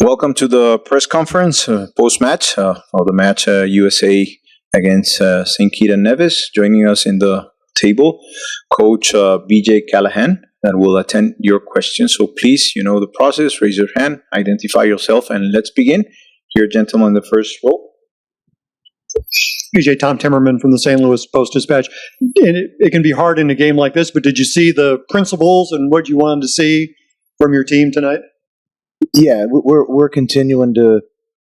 Welcome to the press conference post-match of the match USA against St. Kitts and Nevis. Joining us in the table, Coach BJ Callaghan, that will attend your questions. So please, you know the process. Raise your hand, identify yourself, and let's begin. Here, gentlemen, the first row. BJ, Tom Timmerman from the St. Louis Post-Dispatch. And it can be hard in a game like this, but did you see the principles and what you wanted to see from your team tonight? Yeah, we're continuing to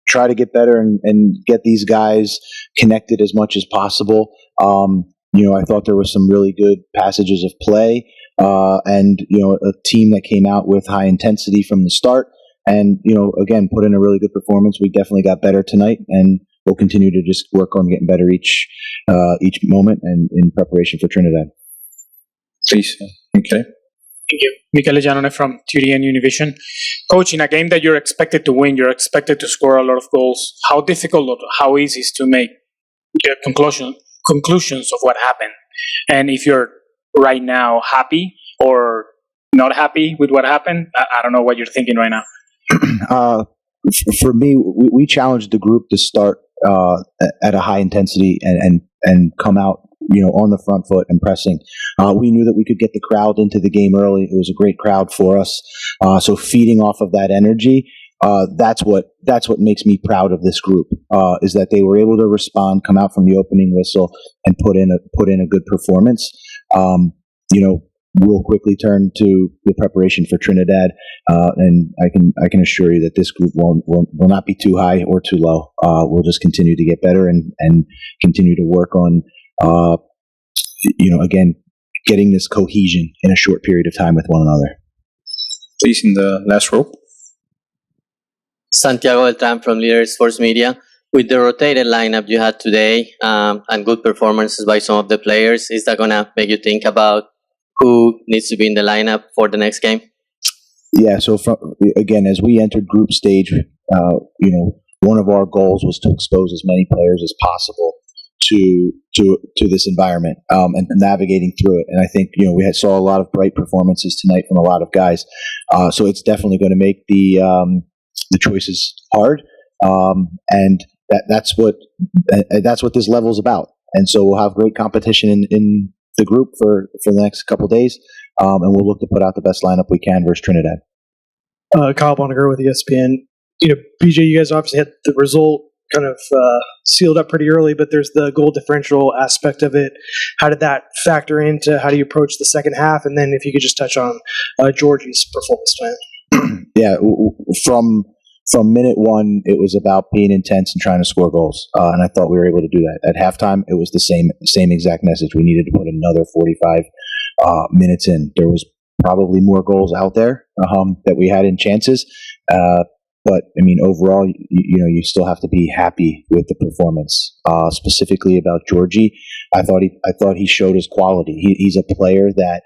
try to get better and get these guys connected as much as possible. I thought there was some really good passages of play, and a team that came out with high intensity from the start, and again put in a really good performance. We definitely got better tonight, and we'll continue to just work on getting better each moment, and in preparation for Trinidad. Please, okay. Thank you. Michele Giannone from TUDN Univision. Coach, in a game that you're expected to win, you're expected to score a lot of goals. How difficult or how easy is to make conclusions of what happened? And if you're right now happy or not happy with what happened, I don't know what you're thinking right now. For me, we challenged the group to start at a high intensity and come out on the front foot and pressing. We knew that we could get the crowd into the game early. It was a great crowd for us. So feeding off of that energy, that's what makes me proud of this group, is that they were able to respond, come out from the opening whistle, and put in a good performance. We'll quickly turn to the preparation for Trinidad, and I can assure you that this group will not be too high or too low. We'll just continue to get better and continue to work on again, getting this cohesion in a short period of time with one another. Please, in the last row. Santiago Beltran from Leader Sports Media. With the rotated lineup you had today and good performances by some of the players, is that going to make you think about who needs to be in the lineup for the next game? Yeah, so again, as we entered group stage, one of our goals was to expose as many players as possible to this environment and navigating through it. And I think we saw a lot of bright performances tonight from a lot of guys. So it's definitely going to make the choices hard, and that's what this level is about. And so we'll have great competition in the group for the next couple of days, and we'll look to put out the best lineup we can versus Trinidad. Kyle Bonnegar with ESPN. BJ, you guys obviously had the result kind of sealed up pretty early, but there's the goal differential aspect of it. How did that factor into how do you approach the second half? And then if you could just touch on Georgie's performance tonight. Yeah, from minute one, it was about being intense and trying to score goals, and I thought we were able to do that. At halftime, it was the same exact message. We needed to put another 45 minutes in. There was probably more goals out there that we had in chances. But I mean, overall, you still have to be happy with the performance. Specifically about Georgie, I thought he showed his quality. He's a player that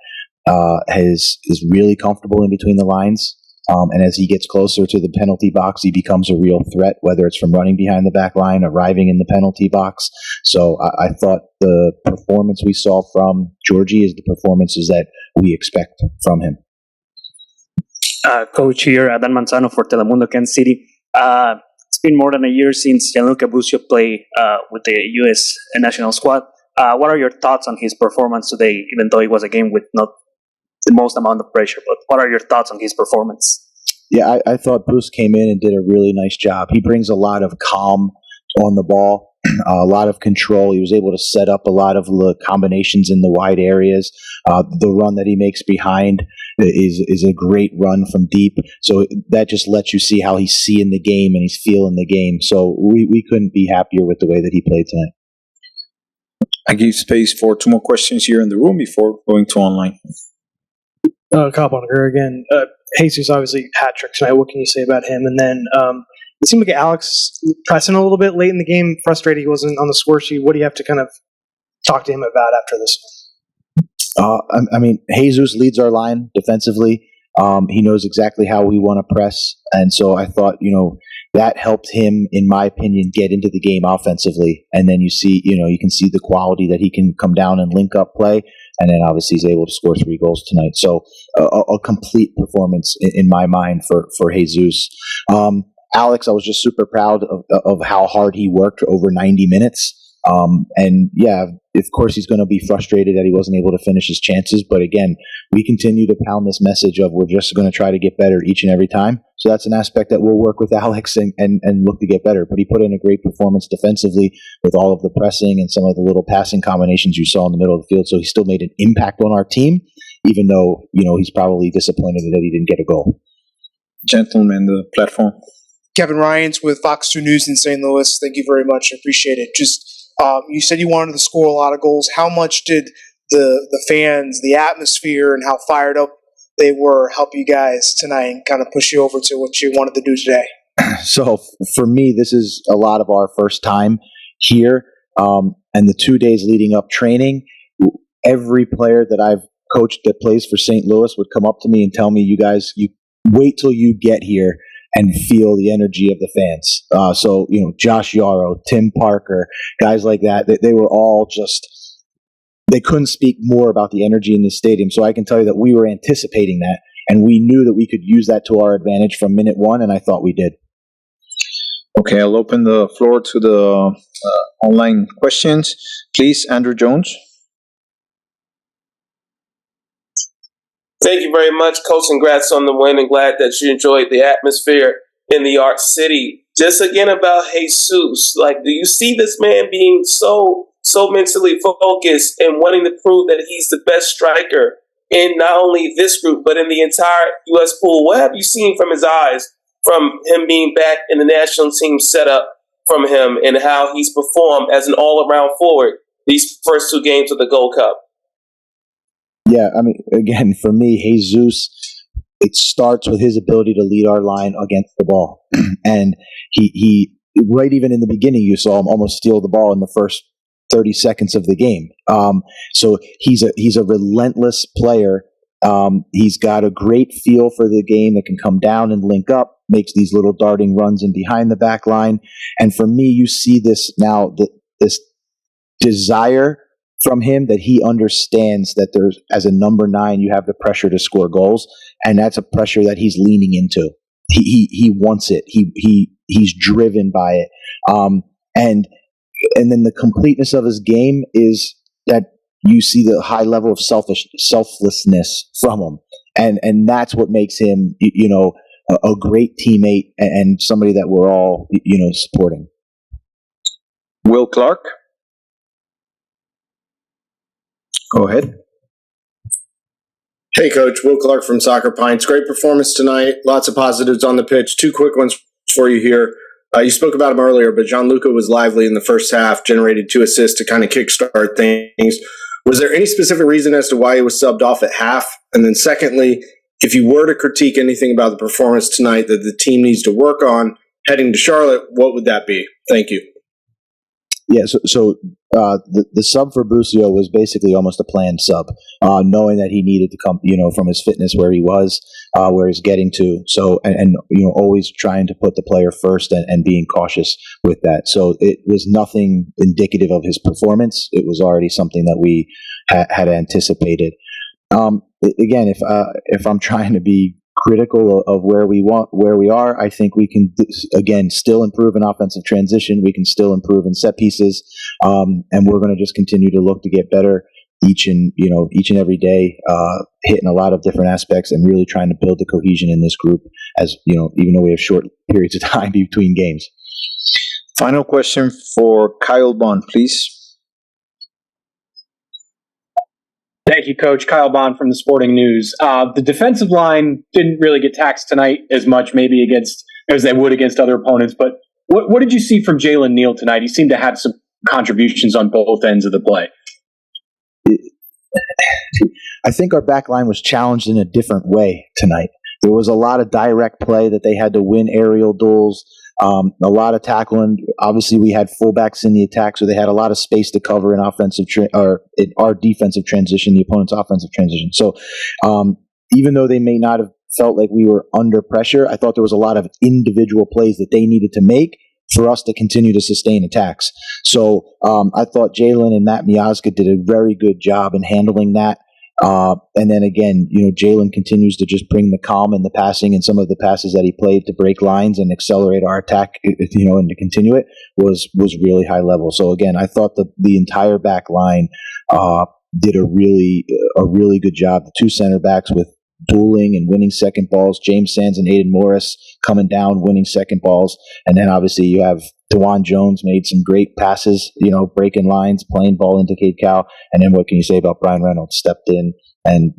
is really comfortable in between the lines, and as he gets closer to the penalty box, he becomes a real threat. Whether it's from running behind the back line, arriving in the penalty box. So I thought the performance we saw from Georgie is the performances that we expect from him. Coach here, Dan Manzano for Telemundo Kansas City. It's been more than a year since Gianluca Busio played with the U.S. national squad. What are your thoughts on his performance today, even though it was a game with not the most amount of pressure? But what are your thoughts on his performance? Yeah, I thought Bruce came in and did a really nice job. He brings a lot of calm on the ball, a lot of control. He was able to set up a lot of the combinations in the wide areas. The run that he makes behind is a great run from deep. So that just lets you see how he's seeing the game and he's feeling the game. So we couldn't be happier with the way that he played tonight. I give space for 2 more questions here in the room before going to online. Kyle Bonnegar again. Jesus obviously hat trick tonight. What can you say about him? And then it seemed like Alex pressing a little bit late in the game, frustrated he wasn't on the score sheet. What do you have to kind of talk to him about after this one? I mean, Jesus leads our line defensively. He knows exactly how we want to press. And so I thought, that helped him, in my opinion, get into the game offensively. And then you can see the quality that he can come down and link up play. and then obviously he's able to score 3 goals tonight. So a complete performance in my mind for Jesus. Alex, I was just super proud of how hard he worked over 90 minutes. And yeah, of course he's going to be frustrated that he wasn't able to finish his chances. But again, we continue to pound this message of we're just going to try to get better each and every time. So that's an aspect that we'll work with Alex and look to get better. But he put in a great performance defensively with all of the pressing and some of the little passing combinations you saw in the middle of the field. So he still made an impact on our team, even though, he's probably disappointed that he didn't get a goal. Gentlemen, the platform. Kevin Ryans with Fox 2 News in St. Louis. Thank you very much. I appreciate it. Just you said you wanted to score a lot of goals. How much did the fans, the atmosphere, and how fired up they were help you guys tonight and kind of push you over to what you wanted to do today? So for me, this is a lot of our first time here. And the 2 days leading up training, every player that I've coached that plays for St. Louis would come up to me and tell me, you guys, you wait till you get here and feel the energy of the fans. So, Josh Yarrow, Tim Parker, guys like that, they were all just, they couldn't speak more about the energy in the stadium. So I can tell you that we were anticipating that, and we knew that we could use that to our advantage from minute one, and I thought we did. Okay, I'll open the floor to the online questions. Please, Andrew Jones. Thank you very much, Coach. Congrats on the win, and glad that you enjoyed the atmosphere in the Art City. Just again about Jesus, do you see this man being so mentally focused and wanting to prove that he's the best striker in not only this group, but in the entire U.S. pool? What have you seen from his eyes, from him being back in the national team setup from him, and how he's performed as an all-around forward these first 2 games of the Gold Cup? Yeah, I mean, again, for me, Jesus, it starts with his ability to lead our line against the ball. And he right even in the beginning, you saw him almost steal the ball in the first 30 seconds of the game. So he's a relentless player. He's got a great feel for the game that can come down and link up, makes these little darting runs in behind the back line. And for me, you see this now, this desire from him that he understands that there's, as a number 9, you have the pressure to score goals, and that's a pressure that he's leaning into. He wants it. He's driven by it. And then the completeness of his game is that you see the high level of selflessness from him, and that's what makes him, a great teammate and somebody that we're all, supporting. Will Clark. Go ahead. Hey, Coach. Will Clark from Soccer Pints. Great performance tonight. Lots of positives on the pitch. 2 quick ones for you here. You spoke about him earlier, but Gianluca was lively in the first half, generated 2 assists to kind of kickstart things. Was there any specific reason as to why he was subbed off at half? And then secondly, if you were to critique anything about the performance tonight that the team needs to work on heading to Charlotte, what would that be? Thank you. Yeah, so the sub for Busio was basically almost a planned sub, knowing that he needed to come, from his fitness where he was, where he's getting to. So, and always trying to put the player first and being cautious with that. So it was nothing indicative of his performance. It was already something that we had anticipated. Again, if I'm trying to be critical of where we are, I think we can again still improve in offensive transition. We can still improve in set pieces, and we're going to just continue to look to get better each and every day, hitting a lot of different aspects and really trying to build the cohesion in this group. As even though we have short periods of time between games. Final question for Kyle Bond, please. Thank you, Coach. Kyle Bond from the Sporting News. The defensive line didn't really get taxed tonight as much, maybe as they would against other opponents. But what did you see from Jalen Neal tonight? He seemed to have some contributions on both ends of the play. I think our back line was challenged in a different way tonight. There was a lot of direct play that they had to win aerial duels. A lot of tackling. Obviously, we had fullbacks in the attack, so they had a lot of space to cover in our defensive transition, the opponent's offensive transition. So, even though they may not have felt like we were under pressure, I thought there was a lot of individual plays that they needed to make for us to continue to sustain attacks. So I thought Jalen and Matt Miazga did a very good job in handling that. And then again, Jalen continues to just bring the calm in the passing, and some of the passes that he played to break lines and accelerate our attack, and to continue it was really high level. So again, I thought the entire back line did a really good job. The two center backs with dueling and winning second balls, James Sands and Aiden Morris coming down, winning second balls. And then obviously you have DeJuan Jones made some great passes, breaking lines, playing ball into Cade Cowell. And then what can you say about Brian Reynolds? Stepped in and,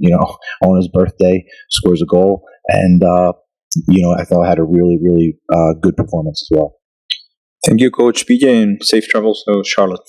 on his birthday, scores a goal. And, I thought I had a really, really good performance as well. Thank you, Coach BJ, and safe travels to Charlotte.